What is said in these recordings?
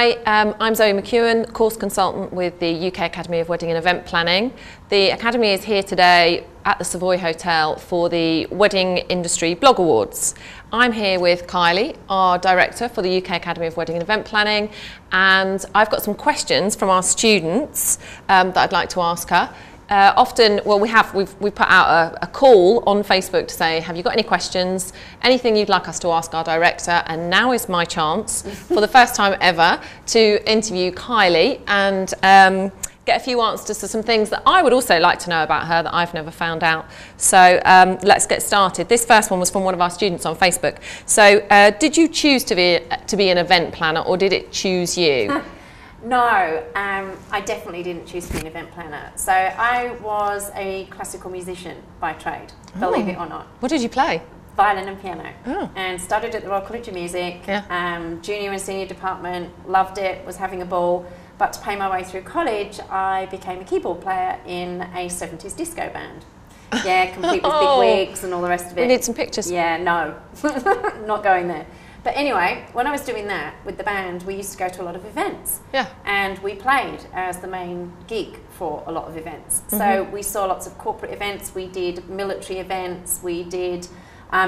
Hi, I'm Zoe McEwen, course consultant with the UK Academy of Wedding and Event Planning. The Academy is here today at the Savoy Hotel for the Wedding Industry Blog Awards. I'm here with Kylie, our director for the UK Academy of Wedding and Event Planning, and I've got some questions from our students that I'd like to ask her. We've put out a call on Facebook to say, have you got any questions, anything you'd like us to ask our director? And now is my chance, for the first time ever, to interview Kylie and get a few answers to some things that I would also like to know about her that I've never found out. So let's get started. This first one was from one of our students on Facebook. So did you choose to be an event planner, or did it choose you? No, I definitely didn't choose to be an event planner. So I was a classical musician by trade, believe it or not. What did you play? Violin and piano. And studied at the Royal College of Music, junior and senior department, loved it, was having a ball. But to pay my way through college, I became a keyboard player in a 70s disco band. Yeah, complete with big wigs and all the rest of it. We need some pictures. Yeah, no, not going there. But anyway, when I was doing that with the band, we used to go to a lot of events. Yeah. And we played as the main gig for a lot of events. So we saw lots of corporate events, we did military events, we did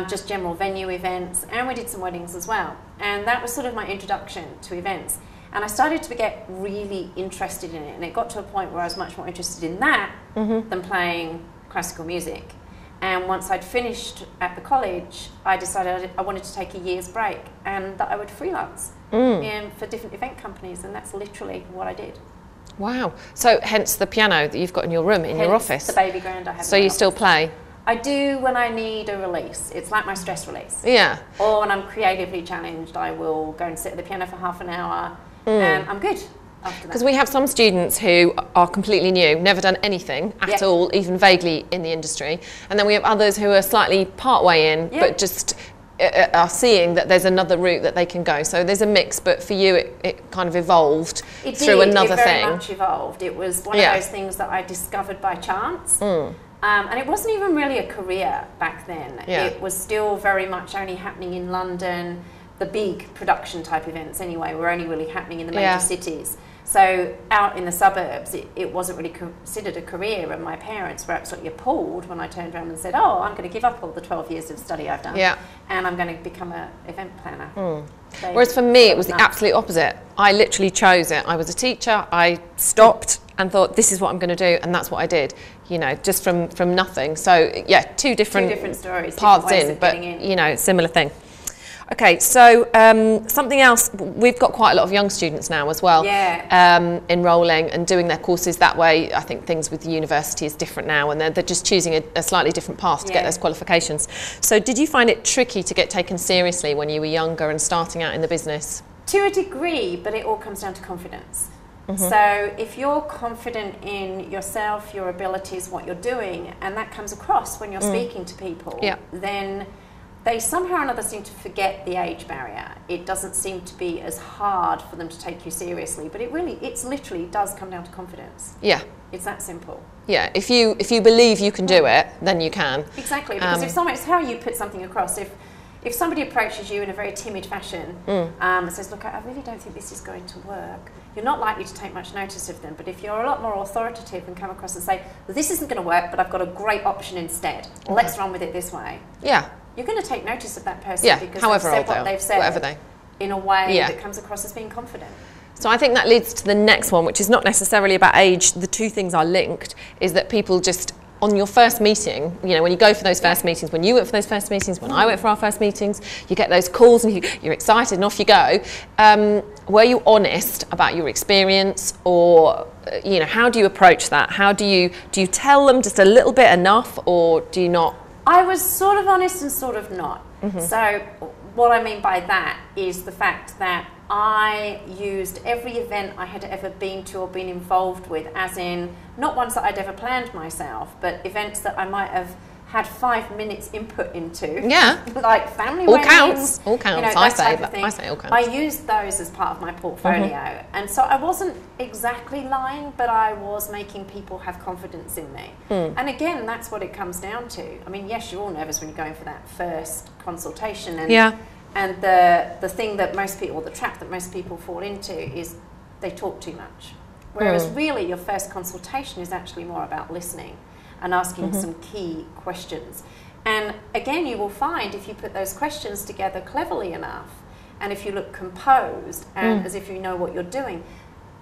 just general venue events, and we did some weddings as well. And that was sort of my introduction to events. And I started to get really interested in it, and it got to a point where I was much more interested in that than playing classical music. And once I'd finished at the college, I decided I wanted to take a year's break and that I would freelance for different event companies, and that's literally what I did. Wow. So hence the piano that you've got in your room, in your office. The baby grand I have. So you still play? I do when I need a release. It's like my stress release. Yeah. Or when I'm creatively challenged, I will go and sit at the piano for half an hour and I'm good. Because we have some students who are completely new, never done anything at all, even vaguely in the industry. And then we have others who are slightly part way in, but just are seeing that there's another route that they can go. So there's a mix, but for you it kind of evolved through another thing. It very much evolved. It was one of those things that I discovered by chance. And it wasn't even really a career back then. It was still very much only happening in London. The big production type events anyway were only really happening in the major cities. So out in the suburbs, it wasn't really considered a career, and my parents were absolutely appalled when I turned around and said, oh, I'm going to give up all the 12 years of study I've done and I'm going to become an event planner. Whereas for me, it was the absolute opposite. I literally chose it. I was a teacher, I stopped and thought, this is what I'm going to do, and that's what I did, you know, just from nothing. So yeah, two different stories, paths in, but you know, similar thing. Okay, so something else, we've got quite a lot of young students now as well, enrolling and doing their courses that way. I think things with the university is different now, and they're just choosing a slightly different path to get those qualifications. So did you find it tricky to get taken seriously when you were younger and starting out in the business? To a degree, but it all comes down to confidence. So if you're confident in yourself, your abilities, what you're doing, and that comes across when you're speaking to people, then they somehow or another seem to forget the age barrier. It doesn't seem to be as hard for them to take you seriously, but it literally does come down to confidence. Yeah. It's that simple. Yeah, if you believe you can do it, then you can. Exactly, because it's how you put something across. If somebody approaches you in a very timid fashion and says, look, I really don't think this is going to work, you're not likely to take much notice of them. But if you're a lot more authoritative and come across and say, well, this isn't going to work, but I've got a great option instead, let's run with it this way. Yeah. You're going to take notice of that person because they've said what they've said in a way that comes across as being confident. So I think that leads to the next one, which is not necessarily about age. The two things are linked, is that people just, on your first meeting, you know, when you go for those first meetings, when you went for those first meetings, when I went for our first meetings, you get those calls and you're excited and off you go. Were you honest about your experience, or, you know, how do you approach that? How do you tell them just a little bit enough, or do you not? I was sort of honest and sort of not. So what I mean by that is the fact that I used every event I had ever been to or been involved with, as in not ones that I'd ever planned myself, but events that I might have had 5 minutes input into. Yeah. Like family weddings. All counts. You know, I say all counts. I used those as part of my portfolio. And so I wasn't exactly lying, but I was making people have confidence in me. And again, that's what it comes down to. I mean, yes, you're all nervous when you're going for that first consultation. And And the thing that most people, or the trap that most people fall into is they talk too much. Whereas really your first consultation is actually more about listening and asking some key questions. And again, you will find if you put those questions together cleverly enough, and if you look composed and as if you know what you're doing,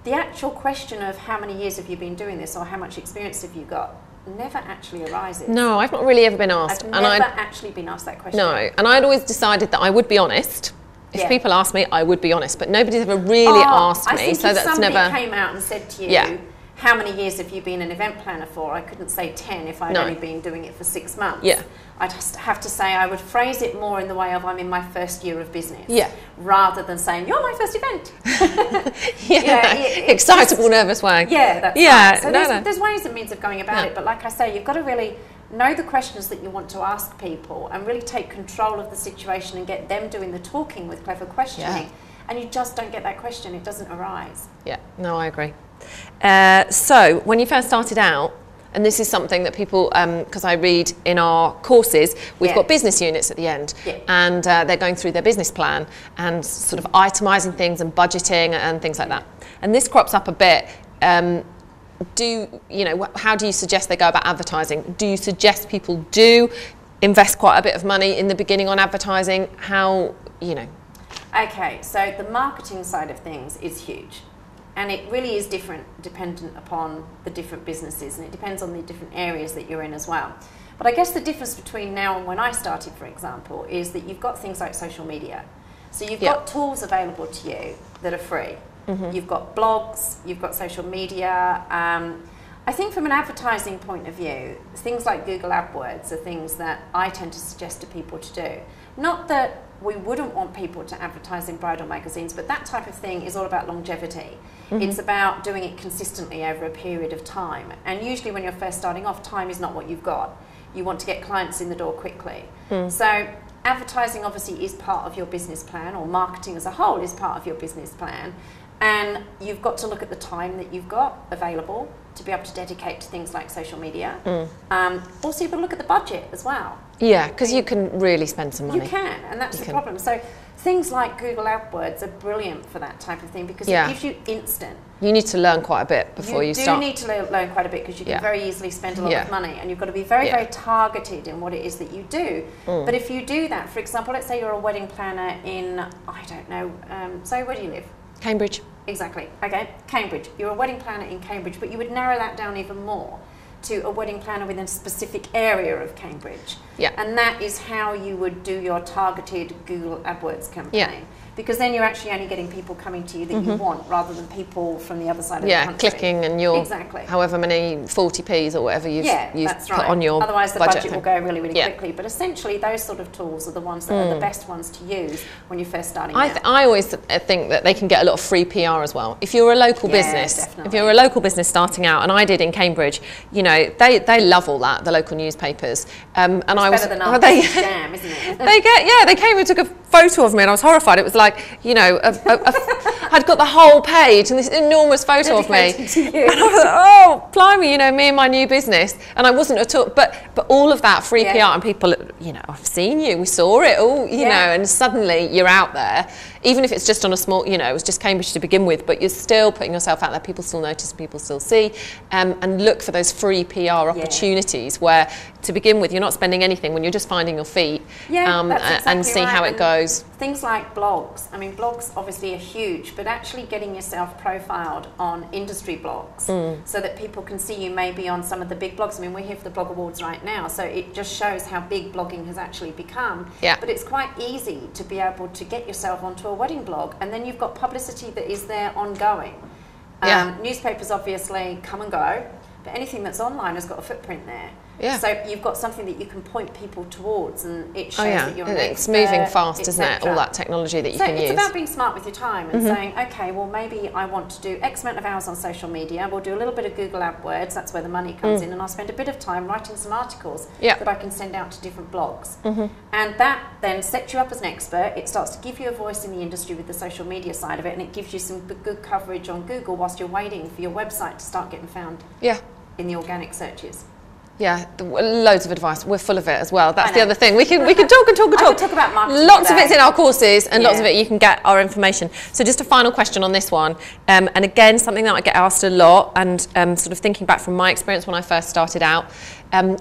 the actual question of how many years have you been doing this or how much experience have you got never actually arises. No, I've not really ever been asked. I've never actually been asked that question. No, and I'd always decided that I would be honest. If people asked me, I would be honest, but nobody's ever really asked me. I think so if that's somebody never came out and said to you, how many years have you been an event planner for? I couldn't say 10 if I'd only been doing it for 6 months. Yeah. I'd just have to say, I would phrase it more in the way of I'm in my first year of business. Yeah. Rather than saying, you're my first event. Excitable, nervous way. Yeah, that's right. So there's ways and means of going about it, but like I say, you've got to really know the questions that you want to ask people and really take control of the situation and get them doing the talking with clever questioning. And you just don't get that question, it doesn't arise. Yeah, no, I agree. So when you first started out, and this is something that people, because I read in our courses, we've got business units at the end, and they're going through their business plan and sort of itemising things and budgeting and things like that. And this crops up a bit. How do you suggest they go about advertising? Do you suggest people do invest quite a bit of money in the beginning on advertising? How, Okay, so the marketing side of things is huge. And it really is dependent upon the different businesses, and it depends on the different areas that you're in as well. But I guess the difference between now and when I started, for example, is that you've got things like social media. So you've got tools available to you that are free. You've got blogs, you've got social media. I think from an advertising point of view, things like Google AdWords are things that I tend to suggest to people to do. Not that we wouldn't want people to advertise in bridal magazines, but that type of thing is all about longevity. It's about doing it consistently over a period of time. And usually when you're first starting off, time is not what you've got. You want to get clients in the door quickly. So advertising obviously is part of your business plan, or marketing as a whole is part of your business plan. And you've got to look at the time that you've got available to be able to dedicate to things like social media. Also, you've got to look at the budget as well. Yeah, because you can really spend some money. You can, and that's the problem. So things like Google AdWords are brilliant for that type of thing because it gives you instant. You need to learn quite a bit before you start. You do need to learn quite a bit because you can very easily spend a lot of money, and you've got to be very, very targeted in what it is that you do. But if you do that, for example, let's say you're a wedding planner in, I don't know, so where do you live? Cambridge. Exactly. Okay, Cambridge. You're a wedding planner in Cambridge, but you would narrow that down even more to a wedding planner within a specific area of Cambridge. And that is how you would do your targeted Google AdWords campaign. Because then you're actually only getting people coming to you that you want, rather than people from the other side of the country. Clicking and your however many 40p's or whatever you've put on your budget. Otherwise the budget will go really, really quickly. But essentially those sort of tools are the ones that are the best ones to use when you're first starting out. I always think that they can get a lot of free PR as well. If you're a local business, if you're a local business starting out, and I did in Cambridge, they love all that, the local newspapers. And I was better than our jam, isn't it? They came and took a photo of me, and I was horrified. It was like, I'd got the whole page and this enormous photo of me. And I was like, oh, blimey, me and my new business. And I wasn't at all, but all of that free PR, and people, I've seen you, we saw it all, know, and suddenly you're out there. Even if it's just on a small, it was just Cambridge to begin with, but you're still putting yourself out there. People still notice, people still see, and look for those free PR opportunities where, to begin with, you're not spending anything when you're just finding your feet, and see how it goes. Things like blogs. I mean, blogs obviously are huge, but actually getting yourself profiled on industry blogs so that people can see you maybe on some of the big blogs. I mean, we're here for the Blog Awards right now, so it just shows how big blogging has actually become. But it's quite easy to be able to get yourself onto a wedding blog, and then you've got publicity that is there ongoing. Newspapers obviously come and go, but anything that's online has got a footprint there. So you've got something that you can point people towards, and it shows that you're an expert. It's moving fast, isn't it? All that technology that you can use. So it's about being smart with your time and saying, okay, well, maybe I want to do X amount of hours on social media. We'll do a little bit of Google AdWords. That's where the money comes in, and I'll spend a bit of time writing some articles that I can send out to different blogs. And that then sets you up as an expert. It starts to give you a voice in the industry with the social media side of it, and it gives you some good coverage on Google whilst you're waiting for your website to start getting found in the organic searches. Yeah, loads of advice. We're full of it as well. That's the other thing. We can talk and talk and talk. I could talk about marketing. Lots of it's in our courses, and lots of it you can get our information. So just a final question on this one, and again something that I get asked a lot, and sort of thinking back from my experience when I first started out,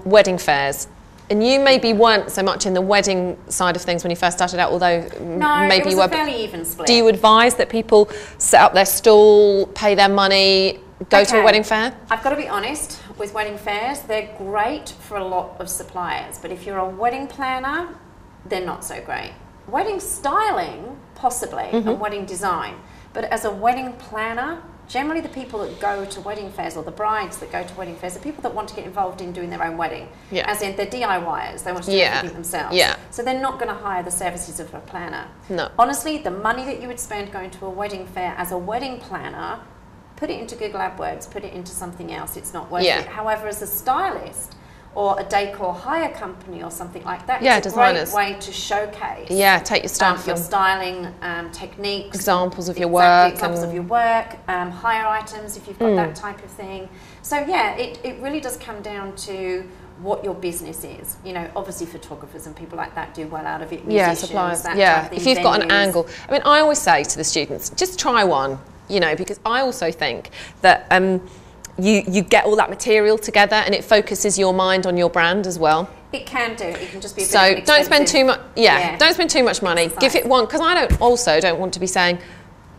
wedding fairs. And you maybe weren't so much in the wedding side of things when you first started out, although maybe you were. No, it was a fairly even split. Do you advise that people set up their stall, pay their money, go to a wedding fair? I've got to be honest, with wedding fairs, they're great for a lot of suppliers, but if you're a wedding planner, they're not so great. Wedding styling, possibly, and wedding design, but as a wedding planner, generally the people that go to wedding fairs, or the brides that go to wedding fairs, are people that want to get involved in doing their own wedding. As in, they're DIYers, they want to do everything themselves. So they're not going to hire the services of a planner. No. Honestly, the money that you would spend going to a wedding fair as a wedding planner, put it into Google AdWords, put it into something else, it's not worth it. However, as a stylist or a decor hire company or something like that, it's a great way to showcase. Take your stuff. Your styling techniques. Examples of your work. Examples of your work, hire items if you've got that type of thing. So yeah, it really does come down to what your business is. You know, obviously photographers and people like that do well out of it. Suppliers. That type of thing, if you've got an angle. I mean, I always say to the students, just try one. You know, because I also think that you get all that material together and it focuses your mind on your brand as well. It can do. It can just be a bit so don't spend too much. Don't spend too much money. Exercise. Give it one, because I don't want to be saying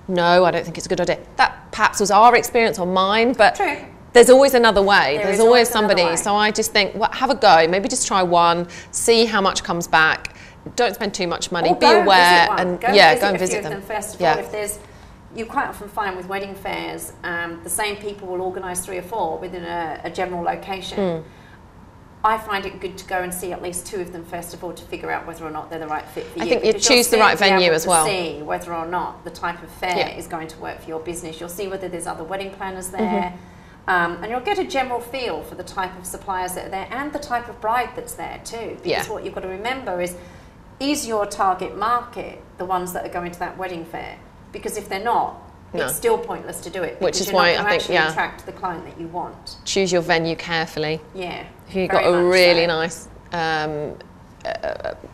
no, I don't think it's a good idea. That perhaps was our experience or mine, but there's always another way. There's always somebody. So I just think, well, have a go. Maybe just try one. See how much comes back. Don't spend too much money. Be aware and go and visit them. First of all, if there's you quite often find with wedding fairs, the same people will organise 3 or 4 within a general location. I find it good to go and see at least 2 of them first of all to figure out whether or not they're the right fit for you. I think you choose the right venue as well. See whether or not the type of fair is going to work for your business. You'll see whether there's other wedding planners there, and you'll get a general feel for the type of suppliers that are there and the type of bride that's there too. Because what you've got to remember is your target market the ones that are going to that wedding fair? Because if they're not, it's still pointless to do it. Which is why I think, attract the client that you want. Choose your venue carefully. If you've got a really nice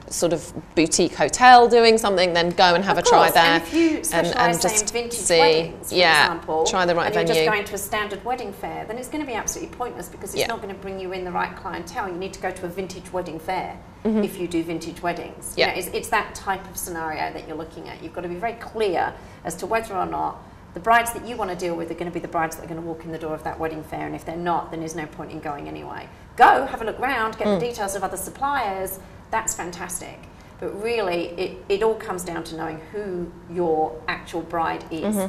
sort of boutique hotel doing something, then go and have a try there. And if you specialise in vintage weddings, for example, try the right venue. And you're just going to a standard wedding fair, then it's going to be absolutely pointless because it's not going to bring you in the right clientele. You need to go to a vintage wedding fair if you do vintage weddings. You know, it's that type of scenario that you're looking at. You've got to be very clear as to whether or not the brides that you want to deal with are going to be the brides that are going to walk in the door of that wedding fair, and if they're not, then there's no point in going anyway. Go, have a look round, get the details of other suppliers, that's fantastic. But really, it all comes down to knowing who your actual bride is.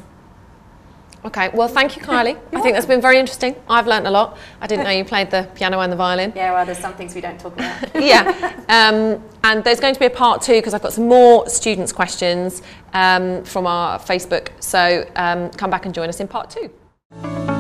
Okay, well, thank you, Kylie. I think that's been very interesting. I've learnt a lot. I didn't know you played the piano and the violin. Yeah, well, there's some things we don't talk about. And there's going to be a part 2 because I've got some more students' questions from our Facebook. So come back and join us in part 2.